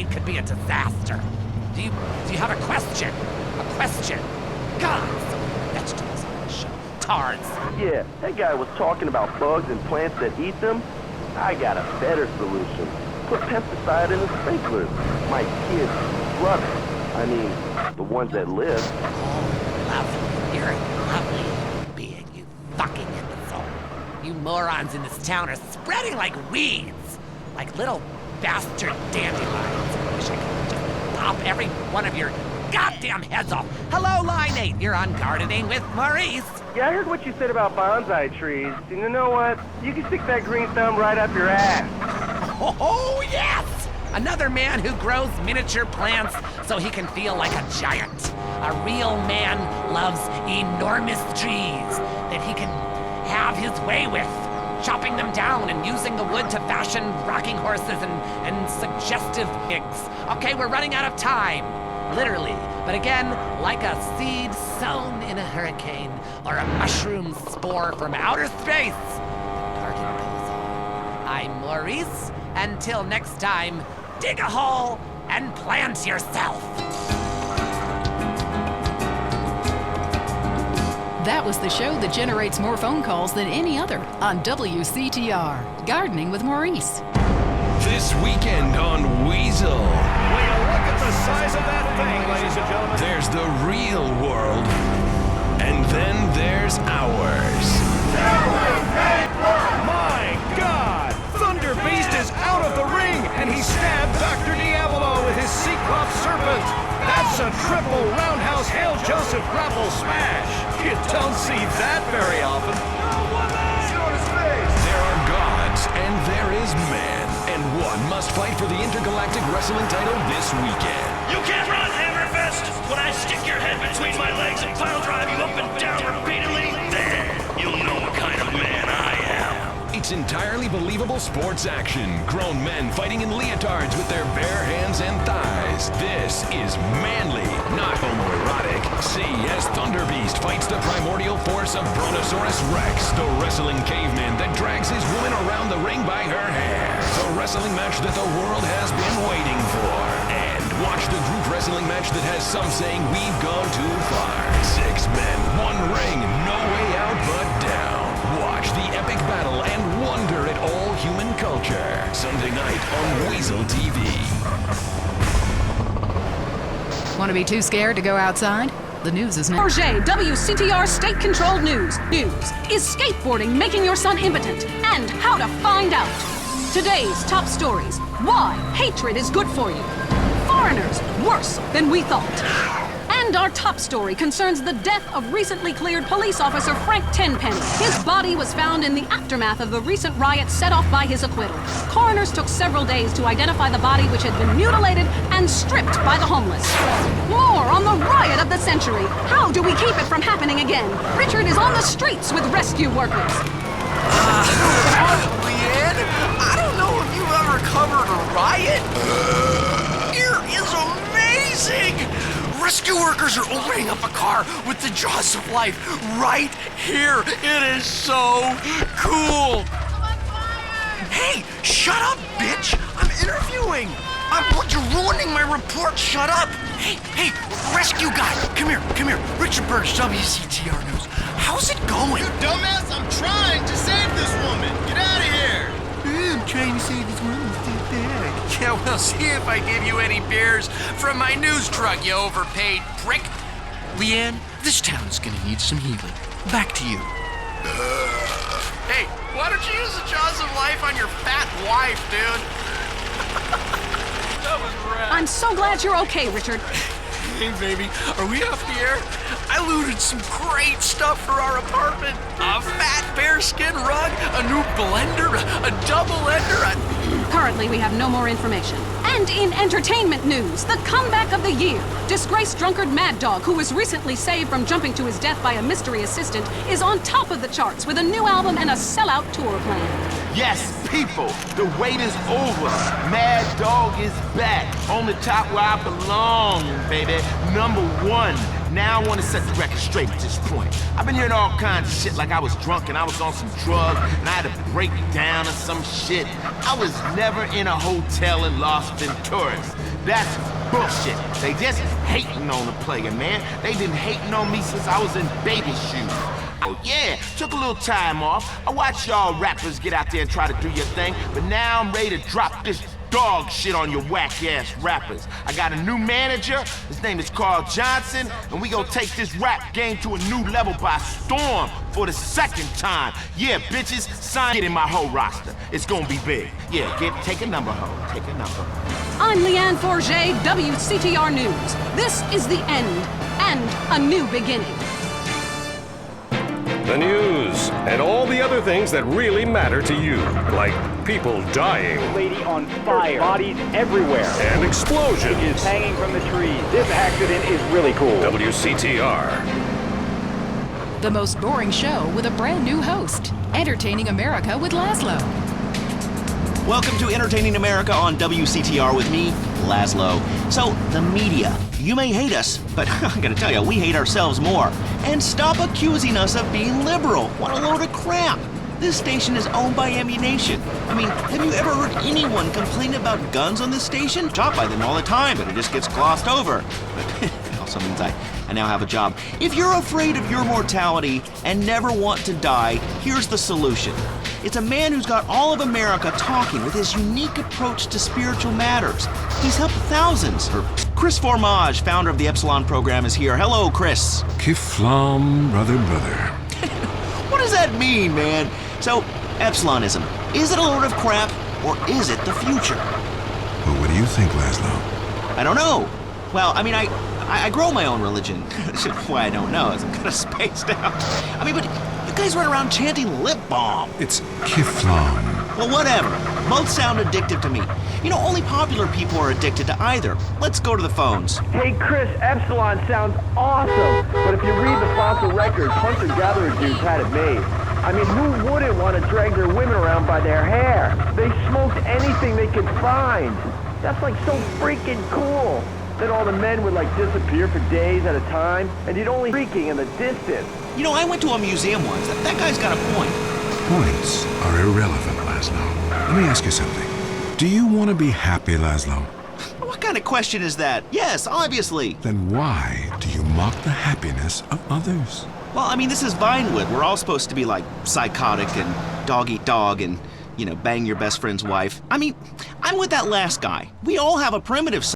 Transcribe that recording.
day could be a disaster. Do you have a question? A question? God, vegetables on the show. Tards. Yeah, that guy was talking about bugs and plants that eat them. I got a better solution. Put pesticide in the sprinklers. My kids love it. I mean, the ones that live. Oh, lovely. You're a lovely being, you fucking imbecile. You morons in this town are spreading like weeds. Like little bastard dandelions. I wish I could just pop every one of your goddamn heads off. Hello, Line 8. You're on Gardening with Maurice. Yeah, I heard what you said about bonsai trees. And you know what? You can stick that green thumb right up your ass. Oh, yes! Another man who grows miniature plants so he can feel like a giant. A real man loves enormous trees that he can have his way with, chopping them down and using the wood to fashion rocking horses and suggestive pigs. Okay, we're running out of time. Literally. But again, like a seed sown in a hurricane or a mushroom spore from outer space, the garden goes on. I'm Maurice. Until next time, dig a hole and plant yourself. That was the show that generates more phone calls than any other on WCTR. Gardening with Maurice. This weekend on Weasel. Will you look at the size of that thing, ladies and gentlemen? There's the real world, and then there's ours. My God! Thunder Beast is out of the ring, and he stabbed Dr. Diavolo with his Cyclops serpent. That's a triple roundhouse Hail Joseph grapple smash. You don't see that very often. There are gods, and there is man, and one must fight for the Intergalactic Wrestling title this weekend. You can't run, Hammerfest! When I stick your head between my legs and pile drive you up and down repeatedly, then you'll know what kind of man I am. It's entirely believable sports action. Grown men fighting in leotards with their bare hands and thighs. This is manly, not homoerotic. See as Thunder Beast fights the primordial force of Brontosaurus Rex, the wrestling caveman that drags his woman around the ring by her hair. The wrestling match that the world has been waiting for. And watch the group wrestling match that has some saying we've gone too far. 6 men, 1 ring, no way out but down. Watch the epic battle and wonder at all human culture. Sunday night on Weasel TV. Want to be too scared to go outside? The news is next. Forget WCTR state-controlled news. Is skateboarding making your son impotent? And how to find out. Today's top stories. Why hatred is good for you. Foreigners worse than we thought. And our top story concerns the death of recently cleared police officer Frank Tenpenny. His body was found in the aftermath of the recent riot set off by his acquittal. Coroners took several days to identify the body, which had been mutilated and stripped by the homeless. More on the riot of the century. How do we keep it from happening again? Richard is on the streets with rescue workers. Leanne, I don't know if you've ever covered a riot. Here is amazing! Rescue workers are opening up a car with the jaws of life right here. It is so cool. Hey, shut up, bitch! I'm interviewing. You're ruining my report. Shut up. Hey, rescue guy, come here. Richard Burge, WCTR News. How's it going? You dumbass, I'm trying to save this woman. Get out of here. I'm trying to save this woman. Yeah, well, see if I give you any beers from my news truck, you overpaid prick. Leanne, this town's gonna need some healing. Back to you. Hey, why don't you use the jaws of life on your fat wife, dude? That was rad. I'm so glad you're okay, Richard. Hey, baby, are we off the air? I looted some great stuff for our apartment. A fat bearskin rug, a new blender, a double ender, Currently, we have no more information. And in entertainment news, the comeback of the year. Disgraced drunkard Mad Dog, who was recently saved from jumping to his death by a mystery assistant, is on top of the charts with a new album and a sellout tour plan. Yes, people, the wait is over. Mad Dog is back, on the top where I belong, baby. #1. Now I want to set the record straight at this point. I've been hearing all kinds of shit like I was drunk and I was on some drugs and I had to break down or some shit. I was never in a hotel in Las Venturas. That's bullshit. They just hating on the player, man. They've been hating on me since I was in baby shoes. Oh yeah, took a little time off. I watched y'all rappers get out there and try to do your thing, but now I'm ready to drop this dog shit on your whack-ass rappers. I got a new manager, his name is Carl Johnson, and we gonna take this rap game to a new level by storm for the second time. Yeah, bitches, sign it in my whole roster. It's gonna be big. Yeah, take a number, ho, take a number. I'm Leanne Forget, WCTR News. This is the end and a new beginning. The news and all the other things that really matter to you, like people dying. Lady on fire, bodies everywhere, and explosions. Is hanging from the trees. This accident is really cool. WCTR. The most boring show with a brand new host. Entertaining America with Laszlo. Welcome to Entertaining America on WCTR with me, Laszlo. So, the media. You may hate us, but I'm gonna tell you, we hate ourselves more. And stop accusing us of being liberal. What a load of crap. This station is owned by Ammu-Nation. I mean, have you ever heard anyone complain about guns on this station? Shot by them all the time, but it just gets glossed over. But it also means I now have a job. If you're afraid of your mortality and never want to die, here's the solution. It's a man who's got all of America talking with his unique approach to spiritual matters. He's helped thousands. Chris Formage, founder of the Epsilon program, is here. Hello, Chris. Kiflam, brother. What does that mean, man? So, Epsilonism, is it a load of crap or is it the future? Well, what do you think, Laszlo? I don't know. Well, I mean, I grow my own religion. Why I don't know is I'm kind of spaced out. I mean, but you guys run around chanting lip balm. It's Kiflam. Well, whatever. Both sound addictive to me. You know, only popular people are addicted to either. Let's go to the phones. Hey, Chris, Epsilon sounds awesome. But if you read the fossil records, hunter-gatherer dudes had it made. I mean, who wouldn't want to drag their women around by their hair? They smoked anything they could find. That's like so freaking cool. Then all the men would like disappear for days at a time, and you'd only freaking in the distance. You know, I went to a museum once. That guy's got a point. Points are irrelevant, Laszlo. Let me ask you something. Do you want to be happy, Laszlo? What kind of question is that? Yes, obviously. Then why do you mock the happiness of others? Well, I mean, this is Vinewood. We're all supposed to be like psychotic and dog eat dog and, you know, bang your best friend's wife. I mean, I'm with that last guy. We all have a primitive side.